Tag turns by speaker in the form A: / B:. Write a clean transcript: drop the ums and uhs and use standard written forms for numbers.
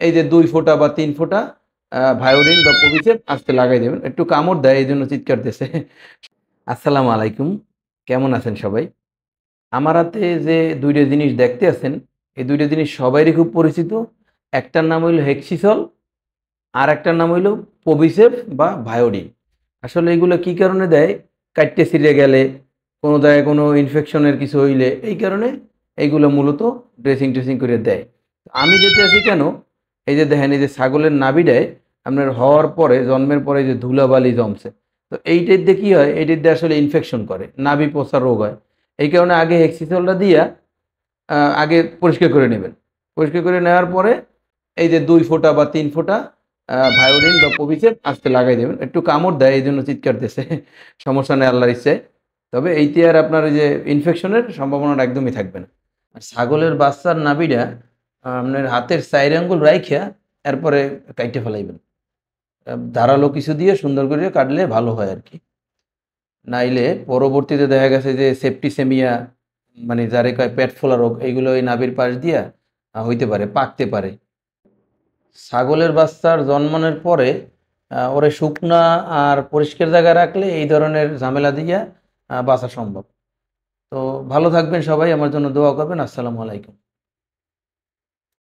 A: এই যে 2 ফোঁটা বা 3 ফোঁটা ভায়োডিন বা পভিসেপ আস্তে লাগাই দেবেন। একটু কামড় দেয় এইজন্য চিৎকার দিছে। আসসালামু আলাইকুম। কেমন আছেন সবাই? আমার হাতে যে ২ টা জিনিস দেখতে আছেন, এই ২ টা জিনিস সবারই খুব পরিচিত। একটার নাম হইল হেক্সিসল, আরেকটার নাম হইল পভিসেপ বা ভায়োডিন। আসলে এগুলো কি কারণে দেয়? কাইট্টে ছিঁড়ে গেলে, কোনো জায়গায় কোনো ইনফেকশনের কিছু হইলে, এই কারণে এইগুলো মূলত ড্রেসিং-টেসিং করে দেয়। আমি দিতে আছি কেন? এই যে দেখেন, এই যে ছাগলের নাভিটায় আপনার হওয়ার পরে, জন্মের পরে যে ধুলাবালি জমছে। তো এইটার দিয়ে কি হয়? এইটার দিয়ে আসলে ইনফেকশন করে। নাভি পচা রোগ হয়। এই কারণে আগে হেক্সিসলটা দিয়া আগে পরিষ্কার করে নেবেন। পরিষ্কার করে নেওয়ার পরে এই যে ২ ফোঁটা বা ৩ ফোঁটা ভায়োডিন বা পভিসেপ আস্তে লাগাই দেবেন। একটু কামড় দেয় এইজন্য চিৎকার দিছে। সমস্যা নেই আল্লাহর ইচ্ছায়। তবে এইতে আর আপনার ওই যে ইনফেকশনের সম্ভাবনাটা একদমই থাকবে না। আর ছাগলের বাচ্চার নাভিটা আপনার হাতের ৪ আঙ্গুল রাইখা এরপরে কাইটে ফেলাইবেন। ধারালো কিছু দিয়ে সুন্দর করে কাটলে ভালো হয় আরকি। নাইলে পরবর্তীতে দেখা গেছে যে সেপ্টিসেমিয়া, মানে যারে কয় পেট ফোলা রোগ, এইগুলো এই নাভির পাশ দিয়া হইতে পারে, পাকতে পারে। ছাগলের বাচ্চার জন্মানোর পরে ওরে শুকনা আর পরিষ্কার জায়গায় রাখলে এই ধরনের ঝামেলা দিয়া বাঁচা সম্ভব। তো ভালো থাকবেন সবাই, আমার জন্য দোয়া করবেন। আসসালামু আলাইকুম।